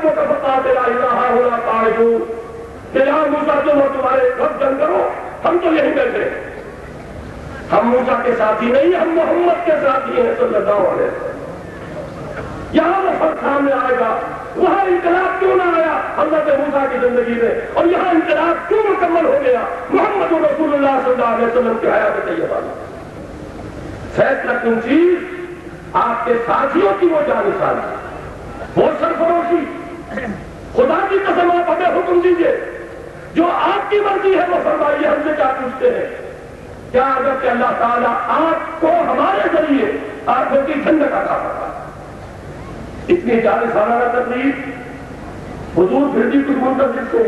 ربک فقاتلا انا ہاہنا قاعدون، کہ یہاں موسیٰ تم اور تمہارے رب جنگ کرو، ہم تو یہیں بیٹھے ہیں۔ ہم موسیٰ کے ساتھی نہیں، ہم محمد کے ساتھی ہیں صلی اللہ علیہ وسلم۔ یہاں وہ فرق سامنے آئے گا، وہاں انقلاب کیوں نہ آیا حضرت موسیٰ کی زندگی میں، اور یہاں انقلاب کیوں مکمل ہو گیا محمد رسول اللہ صلی اللہ علیہ وسلم کی حیات طیبہ میں۔ فیصلہ کن چیز آپ کے ساتھیوں کی وہ جانشانی، وہ سرفروشی، خدا کی قسم آپ ہمیں حکم دیجئے، جو آپ کی مرضی ہے وہ فرمائیے، ہم سے کیا پوچھتے ہیں؟ کیا اگر کہ اللہ تعالیٰ آپ کو ہمارے ذریعے آنکھوں کی ٹھنڈک عطا فرمائے؟ اتنی جانشانہ تقریر حضور پھر بھی کچھ منتظر سے۔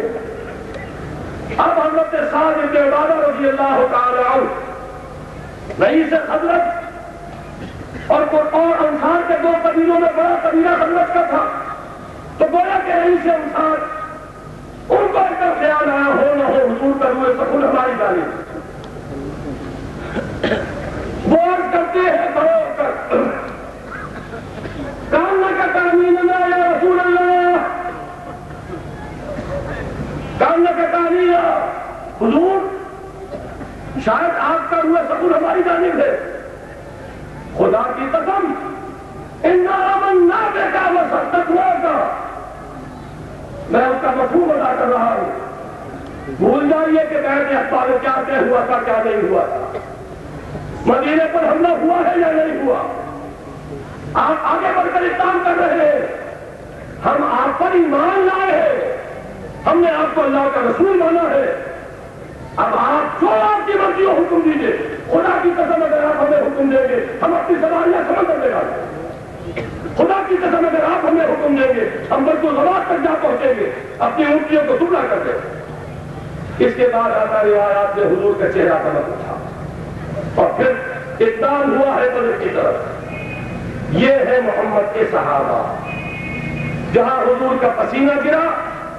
اب حضرت سعد بن عبادہ رضی اللہ تعالی عنہ رئیس خزرج اور انصار کے دو قبیلوں میں بڑا قبیلہ خزرج کا تھا، تو گویا کہ رئیس انصار ان کو ایک خیال آیا ہو نہ ہو حضور کا روح سکون ہماری جانب، وہ عرض کرتے ہیں بڑو کر کاننا کا کانینا یا رسول اللہ، کاننا کا کانینا حضور شاید آپ کا روح سکون ہماری جانب ہے، خدا کی قسم انا آمنا بک وصدقناک، میں اس کا مفہوم ادا کر رہا ہوں، بھول جائیے کہ بیعت عقبہ میں کیا طے ہوا تھا کیا نہیں ہوا تھا، مدینے پر حملہ ہوا ہے یا نہیں ہوا، آپ آگے بڑھ کر اقدام کر رہے ہیں، ہم آپ پر ایمان لائے ہیں، ہم نے آپ کو اللہ کا رسول مانا ہے، اب آپ جو آپ کی مرضی ہو حکم دیجیے، خدا کی قسم اگر آپ ہمیں حکم دیں گے ہم اپنی سواریاں سمندر میں ڈالیں گے، خدا کی قسم اگر آپ ہمیں حکم دیں گے ہم برکوزوات تک جا پہنچیں گے، اپنی اونٹیوں کو دبلا کر دیں گے۔ اس کے بعد آتا روایات میں حضور کا چہرہ چمک اٹھا اور پھر اقدام ہوا ہے بدر کی طرف۔ یہ ہے محمد کے صحابہ، جہاں حضور کا پسینہ گرا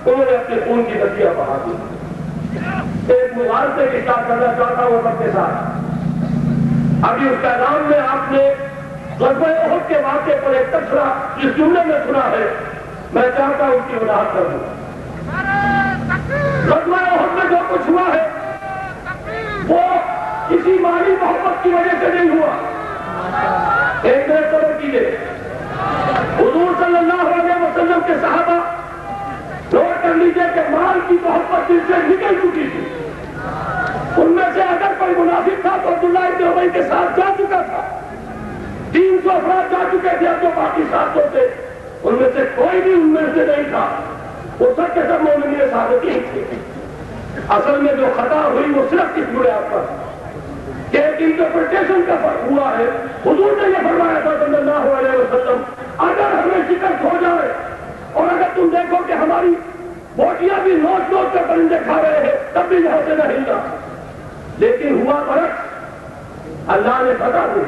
انہوں نے اپنے خون کی ندیاں بہا دی۔ ایک مغالطے کی اسٹارٹ کرنا چاہتا ہوں وقت کے ساتھ۔ ابھی اس پیغام میں آپ نے غزوہ احد کے واقعے پر ایک تبصرہ جس جملے میں سنا ہے، میں چاہتا ہوں اس کی وضاحت کر دوں۔ غزوہ احد میں جو کچھ ہوا ہے وہ کسی مالی محبت کی وجہ سے نہیں ہوا۔ ایک منٹ صبر کیجیے، حضور صلی اللہ علیہ وسلم کے صحابہ نوٹ کر لیجیے کہ مال کی محبت دل سے نکل چکی تھی۔ ان میں سے اگر کوئی منافق تھا تو عبداللہ ابن ابی کے ساتھ جا چکا تھا، 300 افراد جا چکے تھے، اب جو باقی 700 تھے ان میں سے کوئی بھی ان میں سے نہیں تھا، وہ سب کے سب مومنین صادقین تھے۔ اصل میں جو خطا ہوئی وہ صرف اس بنیاد پر کہ ایک انٹرپریٹیشن کا فرق ہوا ہے۔ حضور نے یہ فرمایا تھا صلی اللہ علیہ وسلم اگر ہمیں شکست ہو جائے اور اگر تم دیکھو کہ ہماری بوٹیاں بھی نوچ نوچ کر پرندے کھا رہے ہیں تب بھی یہاں سے نہ ہلنا، لیکن ہوا برعکس، اللہ نے فتح دی۔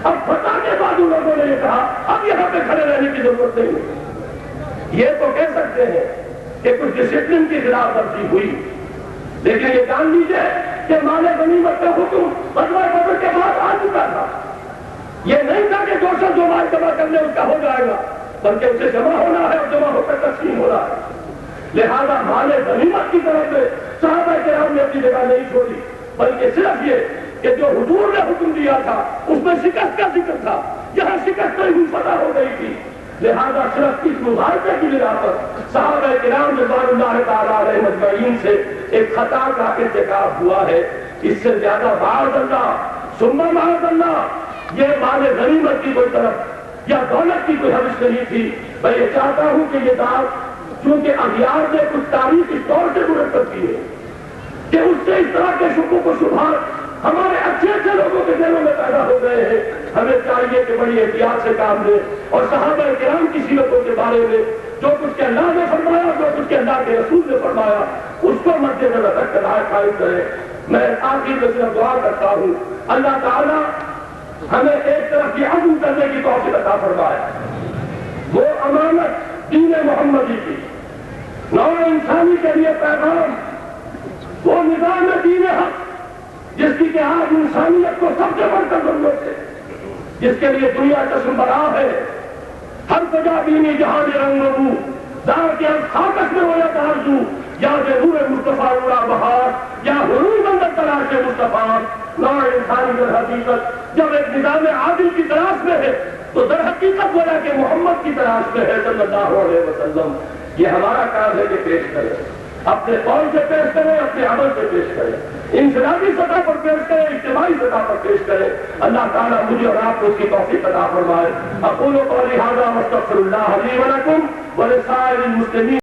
اب فتح کے بعد ان لوگوں نے یہ کہا اب یہاں پہ کھڑے رہنے کی ضرورت نہیں۔ یہ تو کہہ سکتے ہیں کہ کچھ ڈسپلن کی خلاف ورزی ہوئی، لیکن یہ جان لیجیے کہ مال غنیمت کا حکم غزوہ بدر کے بعد آ چکا تھا۔ یہ نہیں تھا کہ جو شخص جو مال جمع کرنے اس کا ہو جائے گا، بلکہ اسے جمع ہونا ہے اور جمع ہو کر تقسیم ہونا ہے۔ لہذا مال غنیمت کی طرف سے صحابہ کرام نے اپنی جگہ نہیں چھوڑی، بلکہ صرف یہ کہ جو حضور نے حکم دیا تھا اس میں شکست کا ذکر تھا، یہاں شکست نہیں ہوئی، فتح ہو گئی تھی۔ لہذا صرف اس مظاہرے کی بنا پر صحابہ کرام رضوان اللہ تعالیٰ علیہ مجمعین سے ایک خطا کا ارتکاب ہوا ہے۔ اس سے زیادہ معاذ اللہ ثم معاذ اللہ یہ مال غنیمت کی کوئی طرف یا دولت کی کوئی حوث نہیں تھی۔ میں یہ چاہتا ہوں کہ یہ بات چونکہ اغیار نے کچھ تاریخ اس طور سے مرتب کی ہے کہ اس سے اس طرح کے شکوک و شبہات ہمارے اچھے اچھے لوگوں کے دلوں میں پیدا ہو گئے ہیں۔ ہمیں چاہیے کہ بڑی احتیاط سے کام لیں اور صحابہ کرام کی سیرتوں کے بارے میں جو کچھ کہ اللہ نے فرمایا، جو کچھ کہ اللہ کے رسول نے فرمایا، اس کو مد نظر رکھ کر قائم کریں۔ میں آخر میں صرف دعا کرتا ہوں اللہ تعالیٰ ہمیں ایک طرف کی عزم کرنے کی توفیق عطا فرمائے، وہ امانت دین محمدی کی، نوع انسانی کے لیے پیغام، وہ نظام دین حق جس کی کہ آج انسانیت کو سب سے بڑھ کر ضرورت ہے، جس کے لیے دنیا چشم براہ ہے، ہر جگہ دینی جہاں رنگ و بو دار کے خاکش میں ہویا تارزو یا بے نور مصطفیٰ اڑا بہار یا حروب اندر تلاش مصطفیٰ نوع انسانی در حقیقت جب ایک نظام عادل کی تلاش میں ہے تو در حقیقت گویا کہ محمد کی تلاش میں ہے صلی اللہ علیہ وسلم. یہ ہمارا کام ہے کہ پیش کریں، اپنے قول سے پیش کریں، اپنے عمل سے پیش کریں، انفرادی سطح پر پیش کریں، اجتماعی سطح پر پیش کریں. اللہ تعالیٰ مجھے اور آپ کو اس کی توفیق عطا فرمائے. اقول قولی ھذا واستغفر اللہ لی ولکم ولسائر المسلمین.